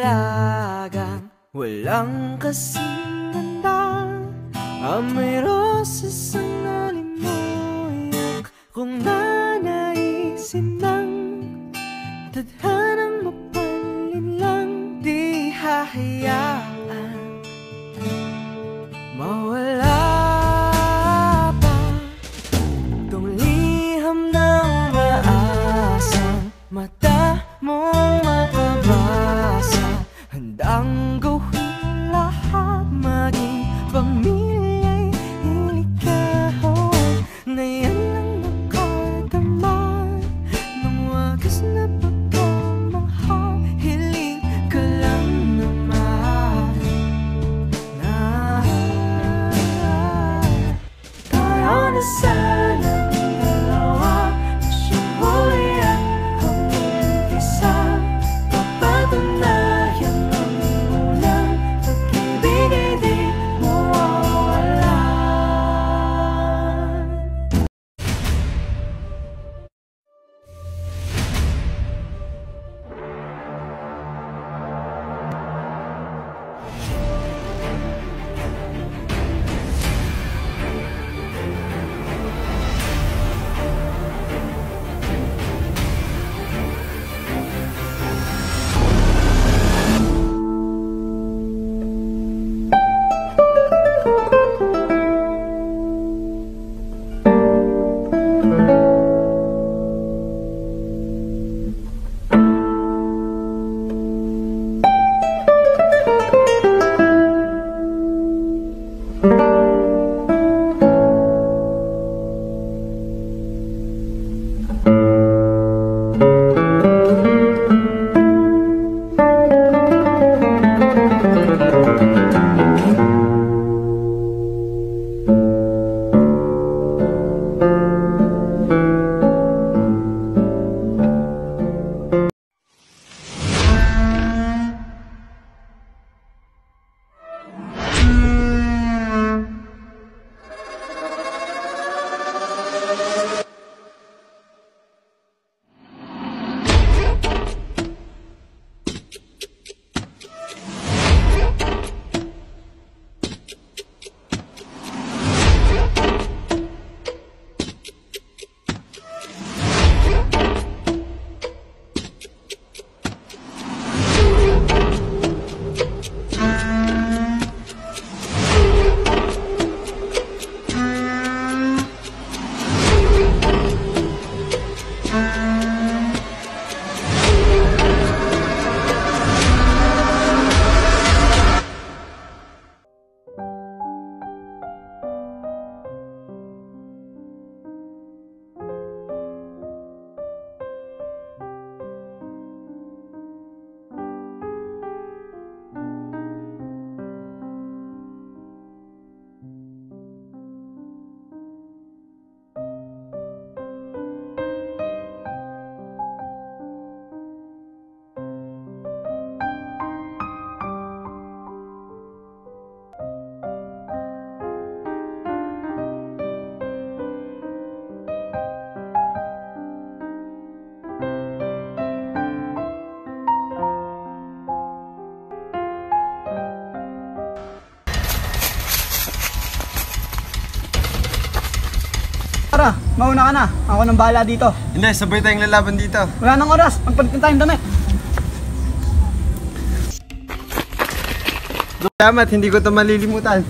dalagang walang kasing ganda. Amoy roses ang nalimuyak kung nanaisin ng tadhanang mapalin lang. Di hahayaan mawala pa itong liham ng maasang mata mong makabasa. Handang gawin lahat, maging pamilya'y iligawan, na yan lang nakadama ng wagas na pagkamahal. Hiling ka lang naman na tayo na sanang dalawa, siyang huli at ang umpisa. Papatunayan ang unang pag-ibig ay di mawawalan. Tara, mauna ka na. Ako nang bahala dito. Hindi, sabay tayong lalaban dito. Wala nang oras. Magpalit na tayong damit. Salamat, hindi ko ito malilimutan.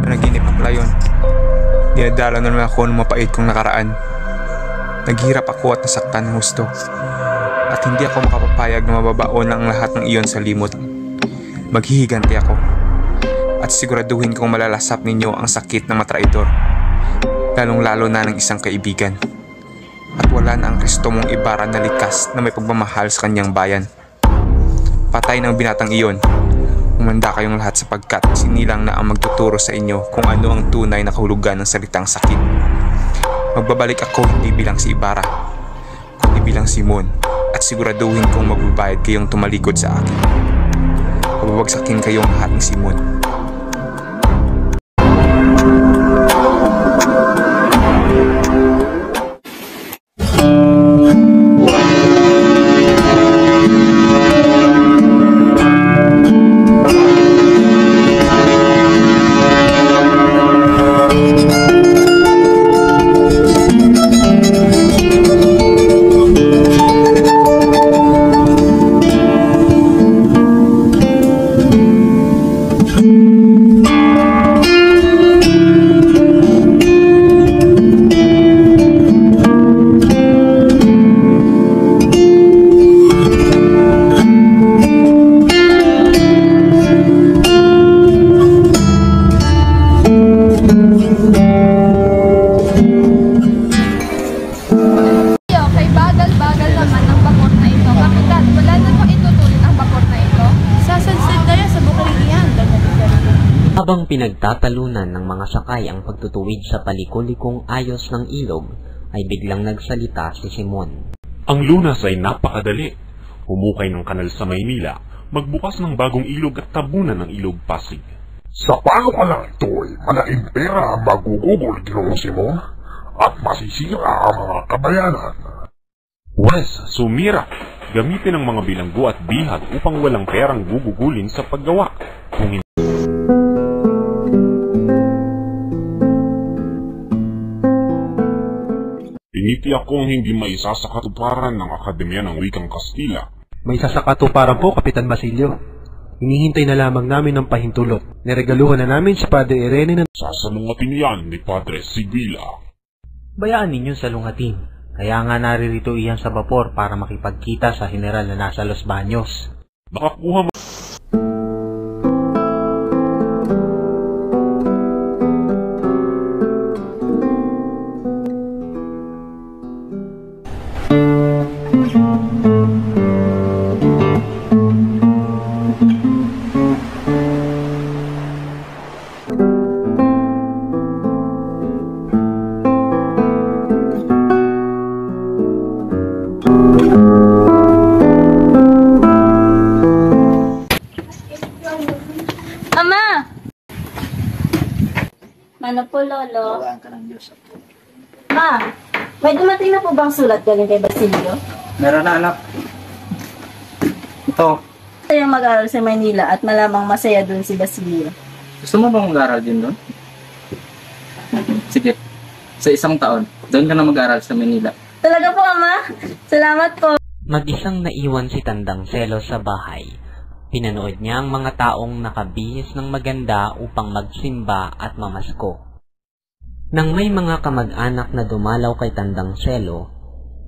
Panaginip ang layon. Dinadala na naman ako ng mapait kong nakaraan. Naghihirap ako at nasaktan ng husto. At hindi ako makapapayag na mababaon ang lahat ng iyon sa limot. Maghihiganti ako. At siguraduhin kong malalasap ninyo ang sakit ng matraidor. Lalong-lalo na ng isang kaibigan. At wala na ang Kristo mong Ibarra na likas na may pagmamahal sa kanyang bayan. Patay ng binatang iyon. Umanda kayong lahat sapagkat sinilang na ang magtuturo sa inyo kung ano ang tunay na kahulugan ng salitang sakit. Magbabalik ako hindi bilang si Ibarra, kundi bilang si Moon, at siguraduhin kong magbabayad kayong tumalikod sa akin. Pababagsakin kayong lahat ni si Moon. Habang pinagtatalunan ng mga sakay ang pagtutuwid sa palikulikong ayos ng ilog, ay biglang nagsalita si Simon. Ang lunas ay napakadali. Humukay ng kanal sa Maynila, magbukas ng bagong ilog at tabunan ng ilog Pasig. Sa paano ka lang ito ay malaking pera ang magugugol, Ginoong Simon, at masisira ang mga kabayanan. Wes, sumira! Gamitin ang mga bilanggo at bihag upang walang perang gugugulin sa paggawa. Kung tinitiyak kong hindi maisa sa katuparan ng Akademya ng Wikang Kastila. May isa sa katuparan po, Kapitan Basilio. Hinihintay na lamang namin ng pahintulot. Niregaluhan na namin si Padre Irene na... Sasalungatin yan ni Padre Sibila. Bayaan ninyo sa lungatin. Kaya nga naririto iyan sa bapor para makipagkita sa general na nasa Los Baños. Nakakuha mo... Ama! Ano po, Lolo? Tawaan ka ng Diyos. Ma, may dumating na po bang sulat galing kay Basilio? Meron na, anak. Ito. Gusto yung mag-aral sa Maynila at malamang masaya dun si Basilio. Gusto mo bang mag-aral din doon? Sige, sa isang taon, doon ka na mag-aral sa Manila. Talaga po, Ama? Salamat po. Mag-isang naiwan si Tandang Selo sa bahay. Pinanood niya ang mga taong nakabihis ng maganda upang magsimba at mamasko. Nang may mga kamag-anak na dumalaw kay Tandang Selo,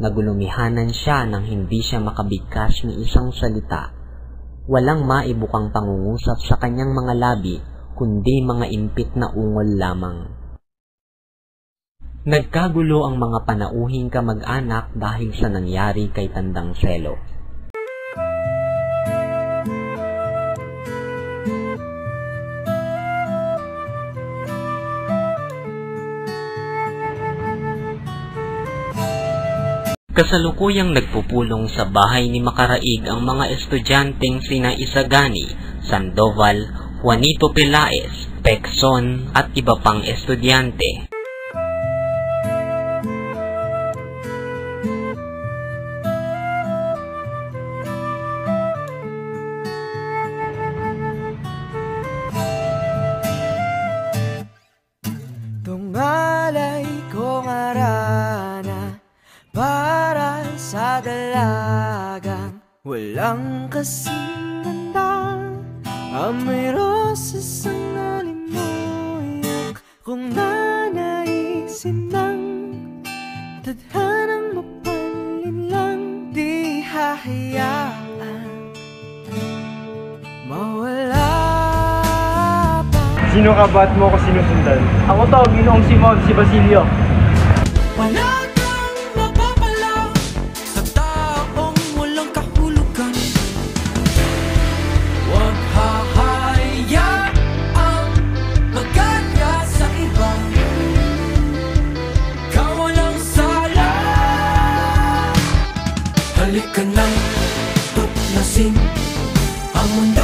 nagulumihanan siya nang hindi siya makabigkas ni isang salita. Walang maibukang pangungusap sa kanyang mga labi, kundi mga impit na ungol lamang. Nagkagulo ang mga panauhing kamag-anak dahil sa nangyari kay Tandang Selo. Kasalukuyang nagpupulong sa bahay ni Makaraig ang mga estudyanteng sina Isagani, Sandoval, Juanito Pelaez, Pecson at iba pang estudyante. Tungalay kong arana para sa dalagang walang kasing ganda. Amoy rosas ang nalimuyak kung nanaisin ng tadhanang mapalin lang. Di hahayaan mawala pa. Sino ka ba at mo ko sinusundan? Ako to, Ginoong Simon, si Basilio. Wala kang mapapala sa taong walang kahulugan. Huwag hahayaang magkanya sa iba. Kawalan Ang mundo